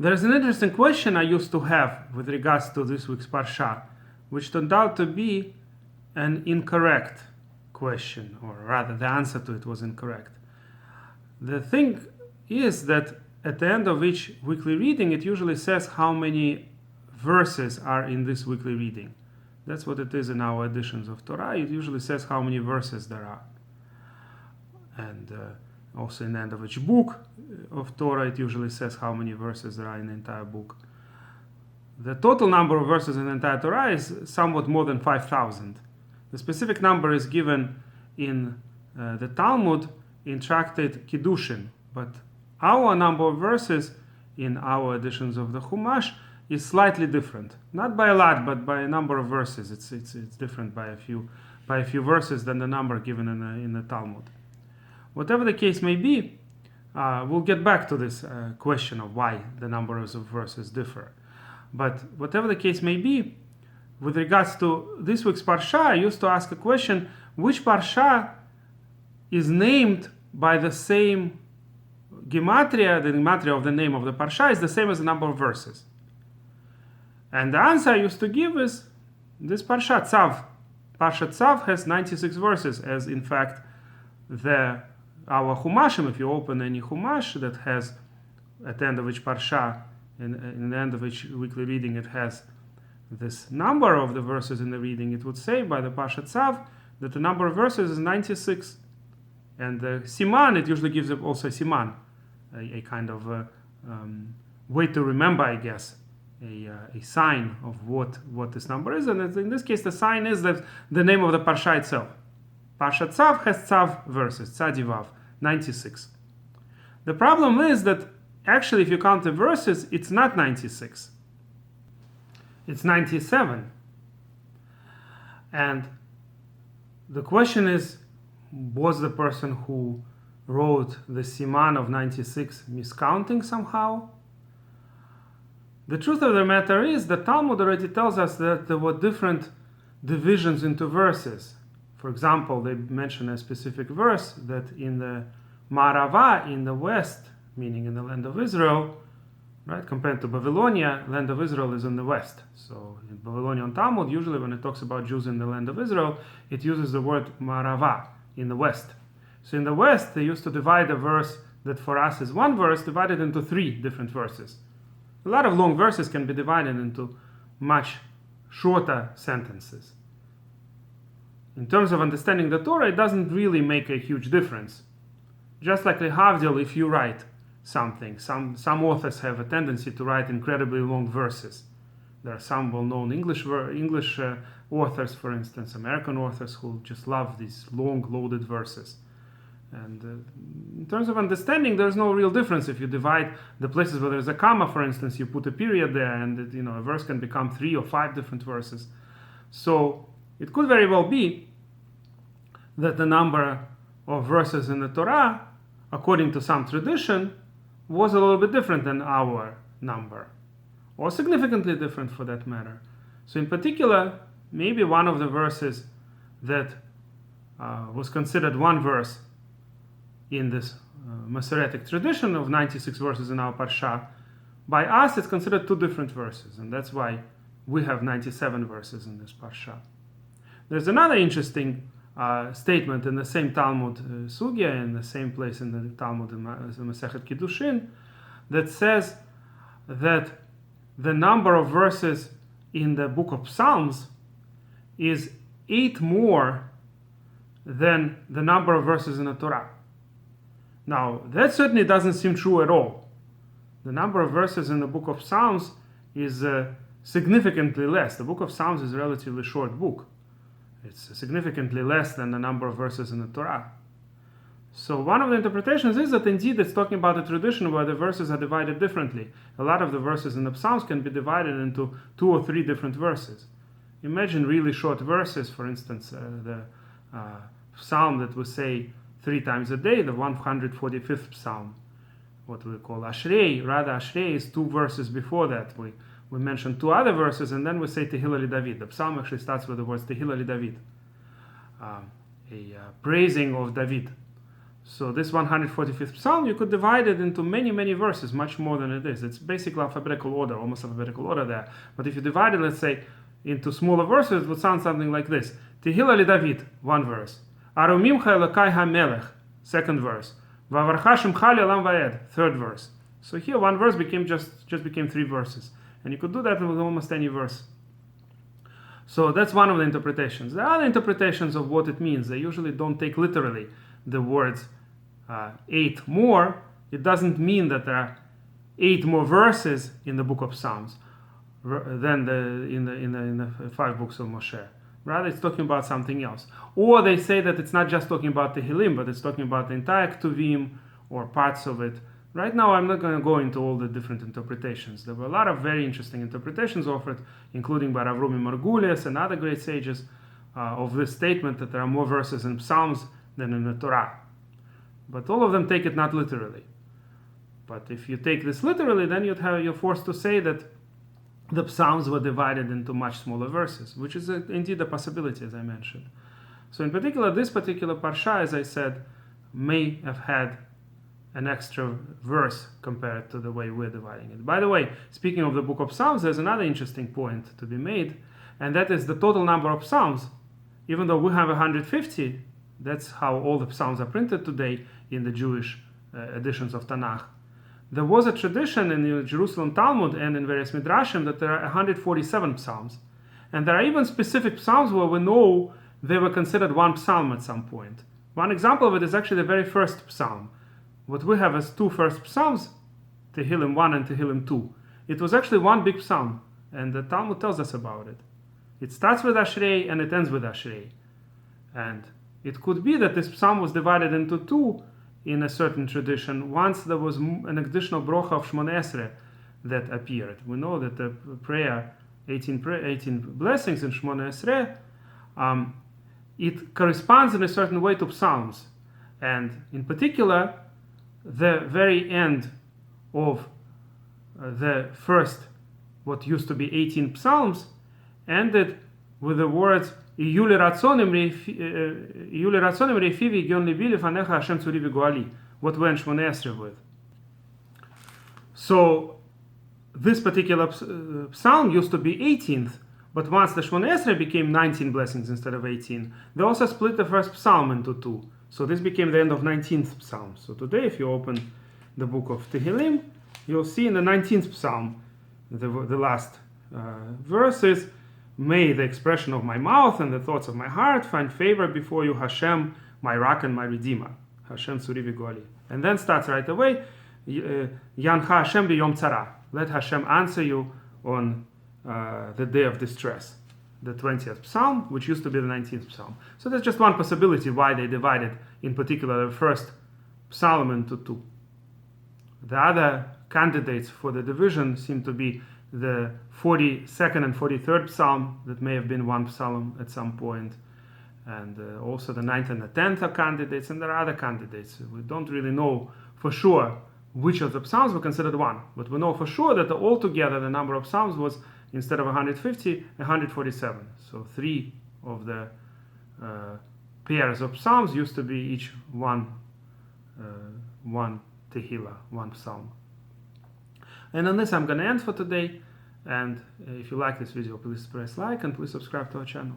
There's an interesting question I used to have with regards to this week's Parsha, which turned out to be an incorrect question, or rather the answer to it was incorrect. The thing is that at the end of each weekly reading, it usually says how many verses are in this weekly reading. That's what it is in our editions of Torah. It usually says how many verses there are. And also in the end of each book of Torah, it usually says how many verses there are in the entire book. The total number of verses in the entire Torah is somewhat more than 5,000. The specific number is given in the Talmud in Tractate Kiddushin, but our number of verses in our editions of the Chumash is slightly different. Not by a lot, but by a number of verses. It's different by a few verses than the number given in the Talmud. Whatever the case may be, we'll get back to this question of why the numbers of verses differ. But whatever the case may be, with regards to this week's Parsha, I used to ask a question: which Parsha is named by the same gematria? The gematria of the name of the Parsha is the same as the number of verses. And the answer I used to give is this Parshat Tzav. Parshat Tzav has 96 verses, as in fact our Chumashim, if you open any Chumash that has at the end of each Parsha, in the end of each weekly reading, it has this number of the verses in the reading. It would say by the Parshat Tzav that the number of verses is 96. And the Siman, it usually gives also a Siman, a kind of way to remember, I guess, a sign of what this number is. And in this case, the sign is that the name of the Parsha itself. Parshat Tzav has Tzav verses, Tzadivav, 96. The problem is that actually, if you count the verses, it's not 96. It's 97. And the question is, was the person who wrote the Siman of 96 miscounting somehow? The truth of the matter is the Talmud already tells us that there were different divisions into verses. For example, they mention a specific verse that in the Marava, in the west, meaning in the land of Israel, right, compared to Babylonia, land of Israel is in the west. So in Babylonian Talmud, usually when it talks about Jews in the land of Israel, it uses the word Marava, in the west. So in the west, they used to divide a verse that for us is one verse, divided into 3 different verses. A lot of long verses can be divided into much shorter sentences. In terms of understanding the Torah, it doesn't really make a huge difference. Just like lehavdil, if you write something, some authors have a tendency to write incredibly long verses. There are some well-known English authors, for instance, American authors, who just love these long, loaded verses. And in terms of understanding, there's no real difference. If you divide the places where there's a comma, for instance, you put a period there, and a verse can become 3 or 5 different verses. So it could very well be that the number of verses in the Torah, according to some tradition, was a little bit different than our number, or significantly different for that matter. So in particular, maybe one of the verses that was considered one verse in this Masoretic tradition of 96 verses in our Parsha, by us it's considered 2 different verses, and that's why we have 97 verses in this Parsha. There's another interesting statement in the same Talmud Sugya, in the same place in the Talmud in the Masechet Kiddushin, that says that the number of verses in the book of Psalms is 8 more than the number of verses in the Torah. Now, that certainly doesn't seem true at all. The number of verses in the book of Psalms is significantly less. The book of Psalms is a relatively short book. It's significantly less than the number of verses in the Torah. So one of the interpretations is that indeed it's talking about a tradition where the verses are divided differently. A lot of the verses in the Psalms can be divided into 2 or 3 different verses. Imagine really short verses, for instance, the psalm that we say 3 times a day, the 145th psalm, what we call Ashrei. Rather, Ashrei is 2 verses before that. We mention 2 other verses, and then we say Tehillah li David. The psalm actually starts with the words Tehillah li David, a praising of David. So this 145th psalm, you could divide it into many, many verses, much more than it is. It's basically alphabetical order, almost alphabetical order there. But if you divide it, let's say, into smaller verses, it would sound something like this. Tehillah li David, one verse. Arumimcha Elokai HaMelech, second verse. Vavarcha Shemcha Le'olam Va'ed, third verse. So here one verse just became 3 verses. And you could do that with almost any verse. So that's one of the interpretations. There are other interpretations of what it means. They usually don't take literally the words 8 more. It doesn't mean that there are 8 more verses in the book of Psalms than in the 5 books of Moshe. Rather, it's talking about something else. Or they say that it's not just talking about Tehillim, but it's talking about the entire Ketuvim or parts of it. Right now, I'm not going to go into all the different interpretations. There were a lot of very interesting interpretations offered, including by Rav Rumi Margulies and other great sages, of this statement that there are more verses in Psalms than in the Torah. But all of them take it not literally. But if you take this literally, then you're forced to say that the Psalms were divided into much smaller verses, which is indeed a possibility, as I mentioned. So in particular, this particular Parsha, as I said, may have had an extra verse compared to the way we're dividing it. By the way, speaking of the book of Psalms, there's another interesting point to be made, and that is the total number of Psalms. Even though we have 150, that's how all the Psalms are printed today in the Jewish editions of Tanakh. There was a tradition in the Jerusalem Talmud and in various Midrashim that there are 147 Psalms. And there are even specific Psalms where we know they were considered one Psalm at some point. One example of it is actually the very first Psalm. What we have as 2 first Psalms, Tehillim 1 and Tehillim 2. It was actually one big Psalm, and the Talmud tells us about it. It starts with Ashrei and it ends with Ashrei. And it could be that this Psalm was divided into 2 in a certain tradition. Once there was an additional brocha of Shmoneh Esrei that appeared. We know that the prayer, 18 blessings in Shmoneh Esrei, it corresponds in a certain way to Psalms. And in particular, the very end of the first, what used to be 18 Psalms, ended with the words what went Shmoneh Esrei with. So this particular psalm used to be 18th, but once the Shmoneh Esrei became 19 blessings instead of 18, they also split the first psalm into 2. So this became the end of 19th psalm. So today, if you open the book of Tehillim, you'll see in the 19th psalm, the last verses, may the expression of my mouth and the thoughts of my heart find favor before you, Hashem, my rock and my redeemer. Hashem Tzuri v'Goali. And then starts right away, Yancha Hashem b'yom tzara. Let Hashem answer you on the day of distress. The 20th psalm, which used to be the 19th psalm. So that's just one possibility why they divided, in particular, the first psalm into 2. The other candidates for the division seem to be the 42nd and 43rd psalm, that may have been one psalm at some point, and also the 9th and the 10th are candidates, and there are other candidates. We don't really know for sure which of the psalms were considered one, but we know for sure that altogether the number of psalms was, instead of 150, 147. So 3 of the pairs of psalms used to be each one tehillah, one psalm. And on this I'm going to end for today. And if you like this video, please press like and please subscribe to our channel.